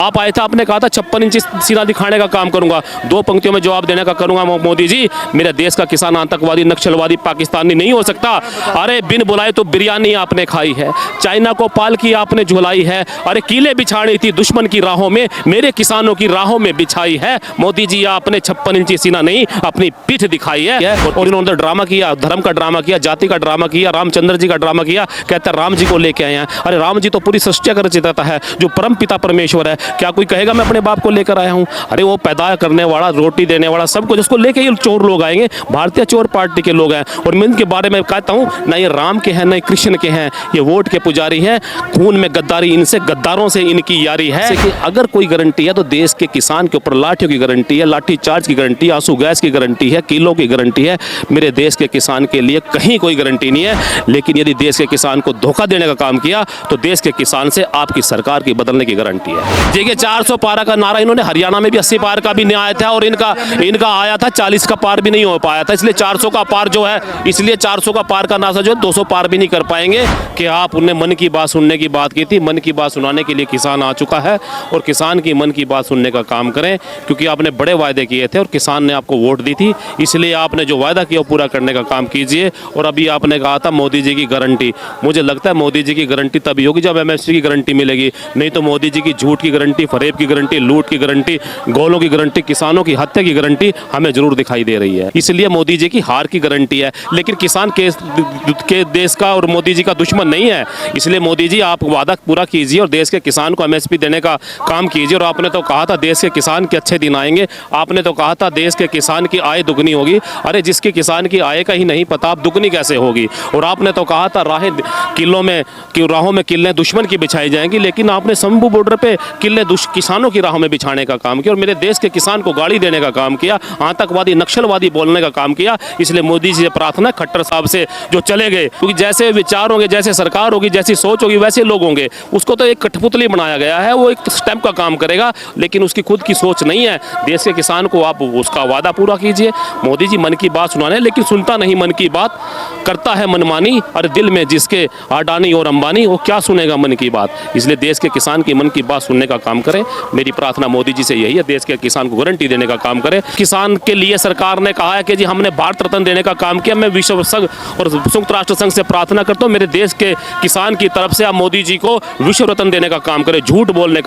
आप आए थे, आपने कहा था 56 इंच सीना दिखाने का काम करूंगा, 2 पंक्तियों में जवाब देने का करूंगा। मोदी जी, मेरे देश का किसान आतंकवादी, नक्सलवादी, पाकिस्तानी नहीं हो सकता। अरे बिन बुलाए तो बिरयानी आपने खाई है, चाइना को पाल की आपने झुलाई है। अरे कीले बिछाड़ी थी दुश्मन की राहों में, मेरे किसानों की राहों में बिछाई है। मोदी जी, आपने 56 इंची सीना नहीं, अपनी पीठ दिखाई है। और इन्होंने ड्रामा किया, धर्म का ड्रामा किया, जाति का ड्रामा किया, रामचंद्र जी का ड्रामा किया। कहता है राम जी को लेके आए हैं। अरे राम जी तो पूरी सृष्टि का रचयिता है, जो परम पिता परमेश्वर है। क्या कोई कहेगा मैं अपने बाप को लेकर आया हूँ? अरे वो पैदा करने वाला, रोटी देने वाला, सब कुछ, उसको लेके ही चोर लोग आएंगे। भारतीय चोर पार्टी के लोग हैं। और मैं इनके बारे में कहता हूँ, ना ये राम के हैं, ना ये कृष्ण के हैं, ये वोट के पुजारी हैं। खून में गद्दारी, इनसे गद्दारों से इनकी यारी है। कि अगर कोई गारंटी है तो देश के किसान के ऊपर लाठियों की गारंटी है, लाठी चार्ज की गारंटी, आंसू गैस की गारंटी है, किलो की गारंटी है। मेरे देश के किसान के लिए कहीं कोई गारंटी नहीं है। लेकिन यदि देश के किसान को धोखा देने का काम किया तो देश के किसान से आपकी सरकार की बदलने की गारंटी है। देखिए 400 पारा का नारा इन्होंने हरियाणा में भी 80 पार का भी नहीं आया था, और इनका आया था 40 का पार भी नहीं हो पाया था। इसलिए 400 का पार जो है, इसलिए 400 का पार का नारा जो है 200 पार भी नहीं कर पाएंगे। कि आप उन्हें मन की बात सुनने की बात की थी, मन की बात सुनाने के लिए किसान आ चुका है। और किसान की मन की बात सुनने का काम करें, क्योंकि आपने बड़े वायदे किए थे और किसान ने आपको वोट दी थी। इसलिए आपने जो वायदा किया वो पूरा करने का काम कीजिए। और अभी आपने कहा था मोदी जी की गारंटी, मुझे लगता है मोदी जी की गारंटी तभी होगी जब एमएसपी की गारंटी मिलेगी। नहीं तो मोदी जी की झूठ की गारंटी, फरेब की गारंटी, लूट की गारंटी, गोलों की गारंटी, किसानों की हत्या की गारंटी हमें जरूर दिखाई दे रही है। इसलिए मोदी जी की हार की गारंटी है। लेकिन किसान के देश का और मोदी जी का दुश्मन नहीं है। इसलिए मोदी जी, आप वादा पूरा कीजिए और देश के किसान को एमएसपी देने का काम कीजिए। और आपने तो कहा था देश के किसान के अच्छे दिन आएंगे, आपने तो कहा था देश के किसान की आय दुगनी होगी। अरे जिसके किसान की आय का ही नहीं पता, आप दुगनी कैसे होगी? और आपने तो कहा था राहों में किले दुश्मन की बिछाई जाएंगी। लेकिन आपने शंभू बॉर्डर पे किले किसानों की राहों में बिछाने का काम किया और मेरे देश के किसान को गाड़ी देने का काम किया, आतंकवादी, नक्सलवादी बोलने का काम किया। इसलिए मोदी जी से प्रार्थना, खट्टर साहब से जो चले गए, क्योंकि जैसे विचार होंगे, जैसे सरकार होगी, जैसी सोच होगी, वैसे लोग होंगे। उसको तो एक कठपुतली बनाया गया है, वो एक स्टैंप का काम करेगा, लेकिन उसकी खुद की सोच नहीं है। देश के किसान को आप उसका वादा पूरा कीजिए। मोदी जी मन की बात सुनाने, लेकिन सुनता नहीं मन की बात, करता है मनमानी। और दिल में जिसके अडानी और अंबानी, वो क्या सुनेगा मन की बात? इसलिए देश के किसान की मन की बात सुनने का काम करें। मेरी प्रार्थना मोदी जी से यही है, देश के किसान को गारंटी देने का काम करें। किसान के लिए सरकार ने कहा है कि जी हमने भारत रत्न देने का काम किया। मैं विश्व संघ और संयुक्त राष्ट्र संघ से प्रार्थना करता हूँ, मेरे देश के किसान की तरफ से आप मोदी जी को विश्व रत्न देने का काम करें। झूठ बोलने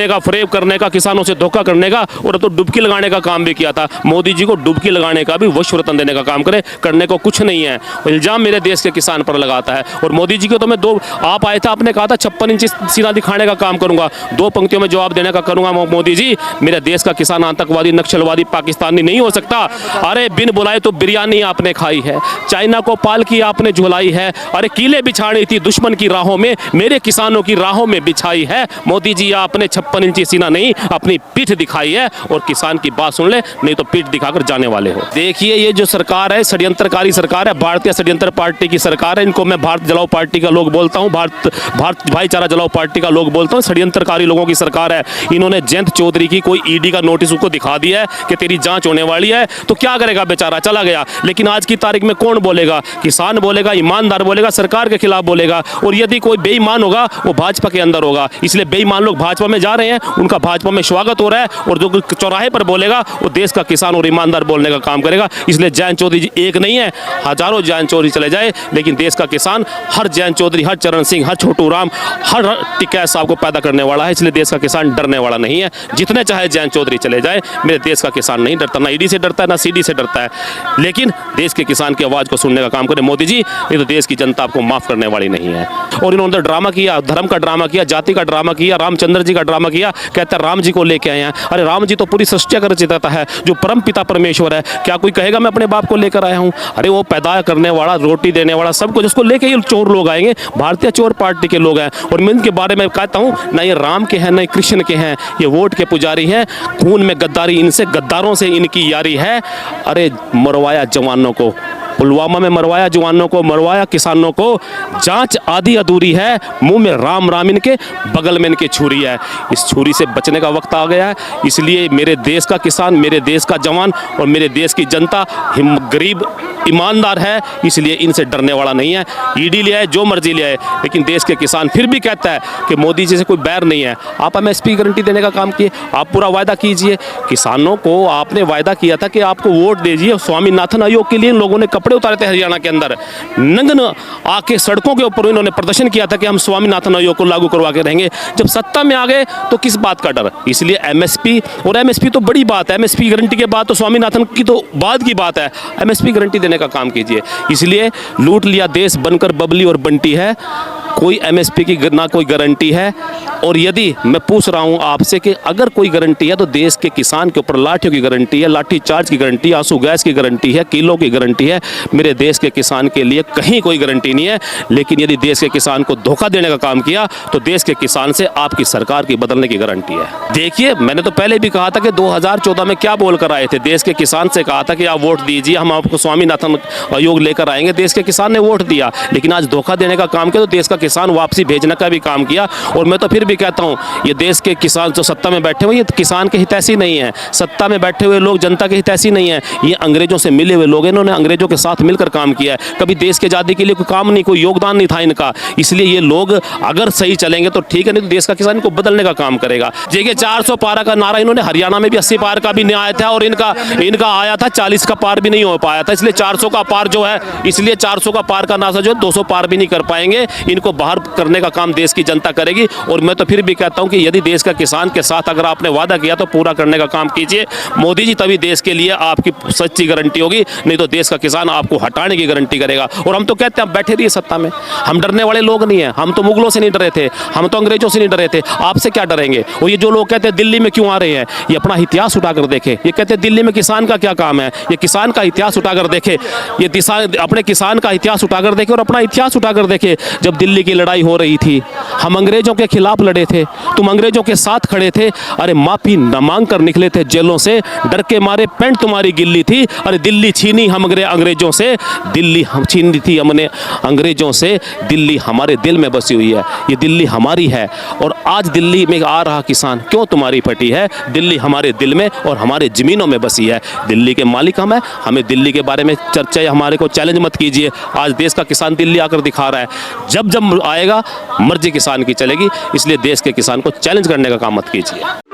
का, फरेब करने का, किसानों से धोखा करने का, और तो डुबकी लगाने का काम भी किया था। मोदी जी को डुबकी लगाने का भी विश्व रत्न देने का काम करे। करने को कुछ नहीं है। इल्जाम मेरे देश के किसान पर लगाता है। और मोदी जी को तो मैं आप आए थे, आपने कहा था 56 इंच सीना दिखाने का काम करूंगा, 2 पंक्तियों में जवाब देने का करूंगा। मोदी जी, मेरे देश का किसान आतंकवादी, नक्सलवादी, पाकिस्तानी नहीं हो सकता। अरे बिन बुलाए तो बिरयानी आपने खाई है, चाइना को पाल की आपने झुलाई है। अरे कीले बिछाड़ी थी दुश्मन की राहों में, मेरे किसानों की राहों में बिछाई है। मोदी जी, आपने 56 इंची सीना नहीं, अपनी पीठ दिखाई है। और किसान की बात सुन ले, नहीं तो पीठ दिखाकर जाने वाले हो। देखिए ये जो सरकार है, षड्यंत्रकारी सरकार है, भारतीय षड्यंत्र पार्टी की सरकार है। इनको मैं भारत जलाओ पार्टी का लोग बोलता हूँ, भारत भाईचारा जलाओ पार्टी का लोग बोलता हूँ। षड्यंत्रकारी लोगों की सरकार है। इन्होंने जयंत चौधरी की कोई ईडी का नोटिस उसको दिखा दिया है कि तेरी जांच होने वाली है, तो क्या करेगा बेचारा, चला गया। लेकिन आज की तारीख में कौन बोलेगा? किसान बोलेगा, ईमानदार बोलेगा, सरकार के खिलाफ बोलेगा। और यदि कोई बेईमान होगा वो भाजपा के अंदर होगा। इसलिए बेईमान लोग भाजपा में जा रहे हैं, उनका भाजपा में स्वागत हो रहा है। और जो चौराहे पर बोलेगा वो देश का किसान और ईमानदार बोलने का काम करेगा। इसलिए जयंत चौधरी जी एक नहीं है, हजारों जयंत चौधरी चले जाए, लेकिन देश का किसान हर जयंत चौधरी, हर चरण सिंह, हर छोटू राम, हर टिकैत साहब को पैदा करने वाला है। इसलिए देश का किसान डरने वाला नहीं है। जितने चाहे जयंत चौधरी चले जाए, मेरे देश का किसान नहीं डरता। ना ईडी से डरता है, ना सीडी से डरता है। लेकिन देश के किसान की आवाज को सुनने का काम करे मोदी जी, नहीं तो देश की जनता आपको माफ करने वाली नहीं है। और इन्होंने ड्रामा किया, धर्म का ड्रामा किया, जाति का ड्रामा किया, रामचंद्र जी का ड्रामा किया। कहता है राम जी को लेके आए हैं। अरे राम जी तो पूरी सृष्टि का रचयिता है, जो परम पिता परमेश्वर है। क्या कोई कहेगा मैं अपने बाप को लेकर आया हूँ? अरे वो पैदा करने वाला, रोटी देने वाला, सब कुछ, उसको लेके ही चोर लोग आएंगे। भारतीय चोर पार्टी के लोग हैं। और मैं इनके बारे में कहता हूँ, ना ये राम के हैं, ना ये कृष्ण के हैं, ये वोट के पुजारी हैं। खून में गद्दारी, इनसे गद्दारों से इनकी यारी है। अरे मरवाया जवानों को, पुलवामा में मरवाया जवानों को, मरवाया किसानों को। जांच आधी अधूरी है, मुंह में राम राम इनके, बगल में इनके छुरी है। इस छुरी से बचने का वक्त आ गया है। इसलिए मेरे देश का किसान, मेरे देश का जवान और मेरे देश की जनता, गरीब ईमानदार है, इसलिए इनसे डरने वाला नहीं है। ईडी ले आए, जो मर्जी ले आए, लेकिन देश के किसान फिर भी कहता है कि मोदी जी से कोई बैर नहीं है। आप एमएसपी गारंटी देने का काम किए, आप पूरा वायदा कीजिए। किसानों को आपने वायदा किया था कि आपको वोट दीजिए। स्वामीनाथन आयोग के लिए इन लोगों ने कपड़े उतारे थे हरियाणा के अंदर, नंगन आके सड़कों के ऊपर इन्होंने प्रदर्शन किया था कि हम स्वामीनाथन आयोग को लागू करवा के रहेंगे। जब सत्ता में आ गए तो किस बात का डर? इसलिए एमएसपी, और एमएसपी तो बड़ी बात है, एमएसपी गारंटी के बाद तो स्वामीनाथन की तो बाद की बात है, एमएसपी गारंटी देने का काम कीजिए। इसलिए लूट लिया देश बनकर बबली और बंटी है, कोई एमएसपी की ना कोई गारंटी है। और यदि मैं पूछ रहा हूं आपसे कि अगर कोई गारंटी है तो देश के किसान के ऊपर लाठियों की गारंटी है, लाठी चार्ज की गारंटी, आंसू गैस की गारंटी है, किलो की गारंटी है। मेरे देश के किसान के लिए कहीं कोई गारंटी नहीं है। लेकिन यदि देश के किसान को धोखा देने का काम किया तो देश के किसान से आपकी सरकार की बदलने की गारंटी है। देखिए, मैंने तो पहले भी कहा था कि 2014 में क्या बोल कर आए थे, देश के किसान से कहा था कि आप वोट दीजिए, हम आपको स्वामीनाथन आयोग लेकर आएंगे। देश के किसान ने वोट दिया, लेकिन आज धोखा देने का काम किया तो देश का किसान वापसी भेजने का भी काम किया। और मैं तो फिर भी कहता हूं, ये देश के किसान जो सत्ता में बैठे हुए, ये किसान के हितैषी नहीं है। सत्ता में बैठे हुए लोग जनता के हितैषी नहीं है, ये अंग्रेजों से मिले हुए लोग हैं। इन्होंने अंग्रेजों के साथ मिलकर काम किया है, कभी देश की आज़ादी के लिए कोई काम नहीं, कोई योगदान नहीं था इनका। इसलिए ये लोग अगर सही चलेंगे तो ठीक है, नहीं तो देश का किसान इनको बदलने का काम करेगा। देखिए, 400 पारा का नारा इन्होंने हरियाणा में भी 80 पार का भी नहीं आया था, और इनका आया था 40 का पार भी नहीं हो पाया था। इसलिए 400 का पार जो है, इसलिए 400 का पार का नारा जो 200 पार भी नहीं कर पाएंगे। इनको बाहर करने का काम देश की जनता करेगी। और मैं तो फिर भी कहता हूं कि यदि देश का किसान के साथ अगर आपने वादा किया तो पूरा करने का काम कीजिए मोदी जी, तभी देश के लिए आपकी सच्ची गारंटी होगी। नहीं तो देश का किसान आपको हटाने की गारंटी करेगा। और हम तो कहते हैं, आप बैठे रहिए सत्ता में, हम डरने वाले लोग नहीं है। हम तो मुगलों से नहीं डरे थे, हम तो अंग्रेजों से नहीं डरे थे, आपसे क्या डरेंगे? और ये जो लोग कहते हैं दिल्ली में क्यों आ रहे हैं, ये अपना इतिहास उठाकर देखे। ये कहते हैं दिल्ली में किसान का क्या काम है, ये किसान का इतिहास उठाकर देखे, ये अपने किसान का इतिहास उठाकर देखे और अपना इतिहास उठाकर देखे। जब दिल्ली की लड़ाई हो रही थी, हम अंग्रेजों के खिलाफ लड़े थे, तुम अंग्रेजों के साथ खड़े थे। अरे माफी न मांग कर निकले थे जेलों से, डर के मारे पैंट तुम्हारी गिल्ली थी। अरे दिल्ली छीनी हम अंग्रेजों से, दिल्ली हम छीनी थी हमने अंग्रेजों से, दिल्ली हमारे दिल में बसी हुई है, ये दिल्ली हमारी है। और आज दिल्ली में आ रहा किसान क्यों तुम्हारी फटी है? दिल्ली हमारे दिल में और हमारे जमीनों में बसी है। दिल्ली के मालिक हम हैं, हमें दिल्ली के बारे में चर्चा, हमारे को चैलेंज मत कीजिए। आज देश का किसान दिल्ली आकर दिखा रहा है, जब जब आएगा मर्जी किसान की चलेगी। इसलिए देश के किसान को चैलेंज करने का काम मत कीजिए।